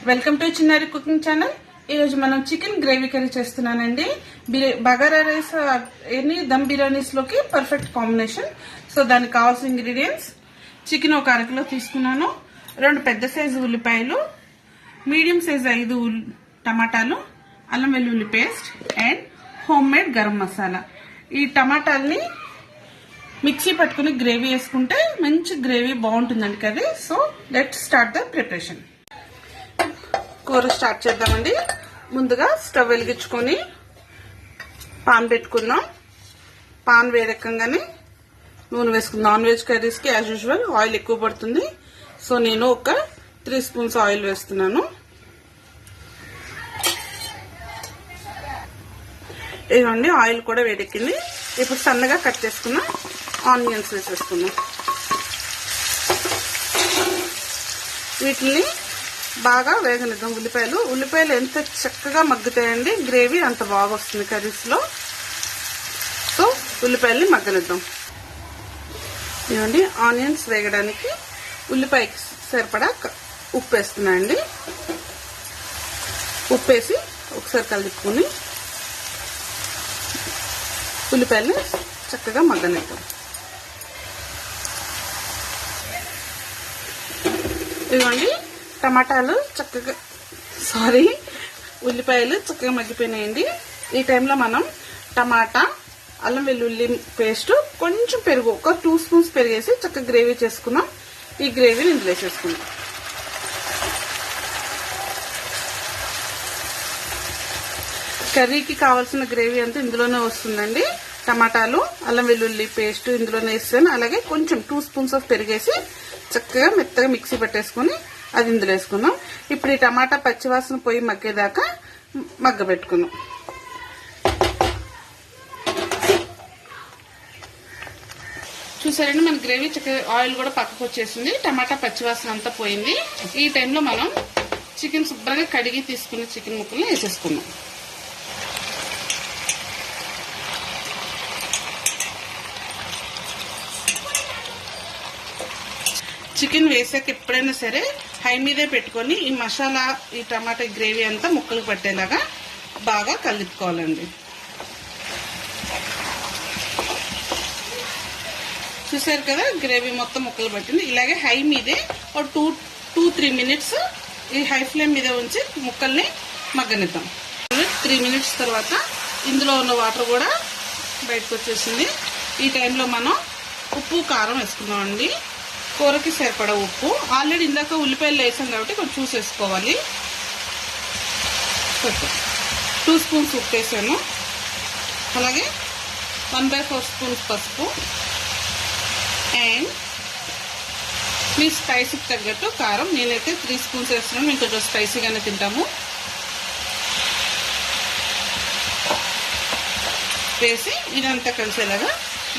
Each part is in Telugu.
వెల్కమ్ టు చిన్నారి కుకింగ్ ఛానల్. ఈరోజు మనం చికెన్ గ్రేవీ కర్రీ చేస్తున్నానండి. బగారా రైస్ ఎనీ దమ్ బిర్యానీస్ లోకి పర్ఫెక్ట్ కాంబినేషన్. సో దానికి కావాల్సిన ఇంగ్రీడియంట్స్: చికెన్ ఒక అరకిలో తీసుకున్నాను, 2 పెద్ద సైజు ఉల్లిపాయలు, మీడియం సైజు 5 టమాటాలు, అల్లం వెల్లుల్లి paste and homemade garam masala. ఈ టమాటాలని మిక్సీ పట్టుకుని గ్రేవీ వేసుకుంటే మంచి గ్రేవీ బాగుంటుందండి curry. So let's start the preparation. కూర స్టార్ట్ చేద్దామండి. ముందుగా స్టవ్ వెలిగించుకొని పాన్ పెట్టుకుందాం. పాన్ వేడెక్కగానే నూనె వేసుకుందాం. నాన్ వెజ్ కర్రీస్కి యాజ్ యూజువల్ ఆయిల్ ఎక్కువ పడుతుంది. సో నేను ఒక 3 స్పూన్స్ ఆయిల్ వేస్తున్నాను. ఇదిగోండి, ఆయిల్ కూడా వేడెక్కింది. ఇప్పుడు సన్నగా కట్ చేసుకున్న ఆనియన్స్ వేసేసుకుందాం. వీటిని బాగా వేగనిద్దాం. ఉల్లిపాయలు ఎంత చక్కగా మగ్గుతాయండి, గ్రేవీ అంత బాగా వస్తుంది కర్రీస్ లో. సో ఉల్లిపాయల్ని మగ్గనిద్దాం. ఇవ్వండి, ఆనియన్స్ వేగడానికి ఉల్లిపాయకి సరిపడా ఉప్పు వేస్తున్నాయండి. ఉప్పు వేసి ఒకసారి కలుపుకొని ఉల్లిపాయల్ని చక్కగా మగ్గనిద్దాం. ఇదిగోండి, ఉల్లిపాయలు చక్కగా మగ్గిపోయినాయండి. ఈ టైంలో మనం టమాటా, అల్లం వెల్లుల్లి పేస్ట్, కొంచెం పెరుగు, ఒక 2 స్పూన్స్ పెరిగేసి చక్కగా గ్రేవీ చేసుకున్నాం. ఈ గ్రేవీని ఇందులో వేసేసుకుందాం. కర్రీకి కావాల్సిన గ్రేవీ అంతా ఇందులోనే వస్తుందండి. టమాటాలు, అల్లం వెల్లుల్లి పేస్ట్ ఇందులోనే వేస్తాను. అలాగే కొంచెం 2 స్పూన్స్ ఆఫ్ పెరిగేసి చక్కగా మెత్తగా మిక్సీ పట్టేసుకుని అది ఇందులో వేసుకుందాం. ఇప్పుడు ఈ టమాటా పచ్చివాసన పోయి మగ్గేదాకా మగ్గబెట్టుకుందాం. చూసారండి, మన గ్రేవీ చక్కగా ఆయిల్ కూడా పక్కకు వచ్చేసింది. టమాటా పచ్చివాసన అంతా పోయింది. ఈ టైంలో మనం చికెన్ శుభ్రంగా కడిగి తీసుకున్న చికెన్ ముక్కల్ని వేసేసుకుందాం. చికెన్ వేసాక ఎప్పుడైనా సరే హై మీదే పెట్టుకొని ఈ మసాలా, ఈ టమాటా గ్రేవీ అంతా ముక్కలు పట్టేలాగా బాగా కలుపుకోవాలండి. చూసారు కదా, గ్రేవీ మొత్తం ముక్కలు పట్టింది. ఇలాగే హై మీదే ఒక 2-3 మినిట్స్ ఈ హై ఫ్లేమ్ మీద ఉంచి ముక్కల్ని మగ్గనిద్దాం. 3 మినిట్స్ తర్వాత ఇందులో ఉన్న వాటర్ కూడా బయటకు వచ్చేసింది. ఈ టైంలో మనం ఉప్పు, కారం వేసుకుందామండి. కూరకి సరిపడా ఉప్పు. ఆల్రెడీ ఇందాక ఉల్లిపాయలు వేసాం కాబట్టి కొంచెం చూసేసుకోవాలి. 2 స్పూన్స్ ఉప్పు వేసాను. అలాగే 1/4 స్పూన్స్ పసుపు అండ్ మీ స్పైసీకి తగ్గట్టు కారం. నేనైతే 3 స్పూన్స్ వేస్తున్నాను, మేము కొంచెం స్పైసీగానే తింటాము. వేసి ఇదంతా కలిసేలాగా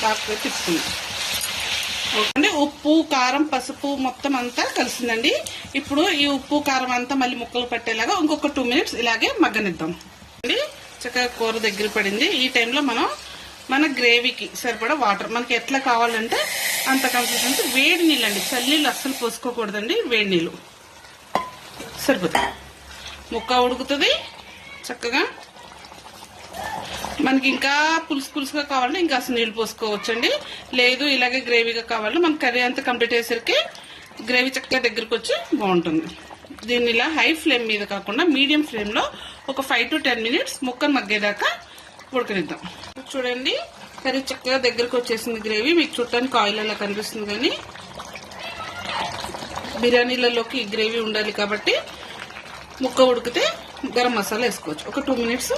బాగా తిప్పుకుందాం. అంటే ఉప్పు, కారం, పసుపు మొత్తం అంతా కలిసిందండి. ఇప్పుడు ఈ ఉప్పు, కారం అంతా మళ్ళీ ముక్కలు పట్టేలాగా ఇంకొక 2 మినిట్స్ ఇలాగే మగ్గనిద్దాం. చక్కగా కూర దగ్గర పడింది. ఈ టైంలో మనం మన గ్రేవీకి సరిపడా వాటర్, మనకి ఎట్లా కావాలంటే అంత కన్సిస్టెన్సీ. వేడి నీళ్ళు అండి, చల్లనీళ్ళు అస్సలు పోసుకోకూడదండి. వేడి నీళ్ళు సరిపోతాయి. ముక్క ఉడుకుతుంది చక్కగా. మనకి ఇంకా పులుసుగా కావాలంటే ఇంకా అసలు నీళ్ళు పోసుకోవచ్చండి. లేదు ఇలాగే గ్రేవీగా కావాలంటే మన కర్రీ అంతా కంప్లీట్ అయ్యేసరికి గ్రేవీ చక్కగా దగ్గరకు వచ్చి బాగుంటుంది. దీన్ని ఇలా హై ఫ్లేమ్ మీద కాకుండా మీడియం ఫ్లేమ్లో ఒక 5 to 10 మినిట్స్ ముక్కను మగ్గేదాకా ఉడకనిద్దాం. చూడండి, కర్రీ చక్కగా దగ్గరకు వచ్చేసింది. గ్రేవీ మీకు చూడటానికి ఆయిల్ అలా కనిపిస్తుంది, కానీ బిర్యానీలలోకి గ్రేవీ ఉండాలి కాబట్టి ముక్క ఉడికితే గరం మసాలా వేసుకోవచ్చు. ఒక 2 మినిట్స్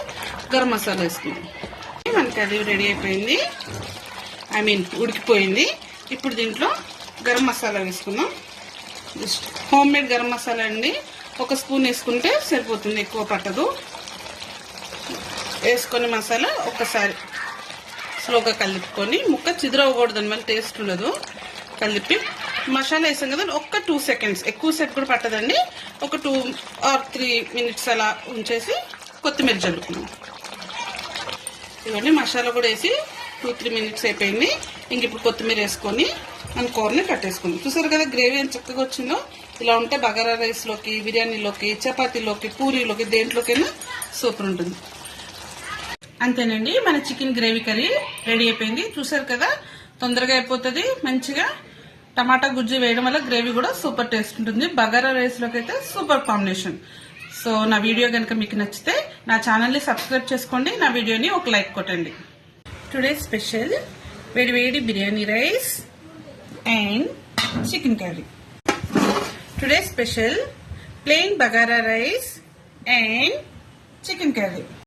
గరం మసాలా వేసుకుందాం. మనకి అది రెడీ అయిపోయింది, ఉడికిపోయింది. ఇప్పుడు దీంట్లో గరం మసాలా వేసుకుందాం. Just home made garam masala అండి. 1 స్పూన్ వేసుకుంటే సరిపోతుంది, ఎక్కువ పట్టదు. వేసుకొని మసాలా ఒక్కసారి స్లోగా కలుపుకొని, ముక్క చిదురవ్వకూడదని మళ్ళీ టేస్ట్ ఉండదు. కలిపి మసాలా వేసాం కదా, ఒక్క 2 సెకండ్స్, ఎక్కువసేపు కూడా పట్టదండి. ఒక 2 or 3 మినిట్స్ అలా ఉంచేసి కొత్తిమీర చల్లుకున్నాం. ఇవన్నీ మసాలా కూడా వేసి 2-3 మినిట్స్ అయిపోయింది. ఇంక ఇప్పుడు కొత్తిమీర వేసుకొని మన కూరని కట్టేసుకుందాం. చూసారు కదా గ్రేవీ ఎంత చక్కగా వచ్చిందో. ఇలా ఉంటే బగారా రైస్ లోకి, బిర్యానీలోకి, చపాతీలోకి, పూరీలోకి, దేంట్లోకైనా సూపర్ ఉంటుంది. అంతేనండి, మన చికెన్ గ్రేవీ కర్రీ రెడీ అయిపోయింది. చూసారు కదా, తొందరగా అయిపోతుంది. మంచిగా టమాటా గుజ్జు వేయడం వల్ల గ్రేవీ కూడా సూపర్ టేస్ట్ ఉంటుంది. బగారా రైస్ లోకి అయితే సూపర్ కాంబినేషన్. సో నా వీడియో కనుక మీకు నచ్చితే నా ఛానల్ని సబ్స్క్రైబ్ చేసుకోండి, నా వీడియోని ఒక లైక్ కొట్టండి. టుడే స్పెషల్ వేడి వేడి biryani rice and chicken curry. Today special plain bagara rice and chicken curry.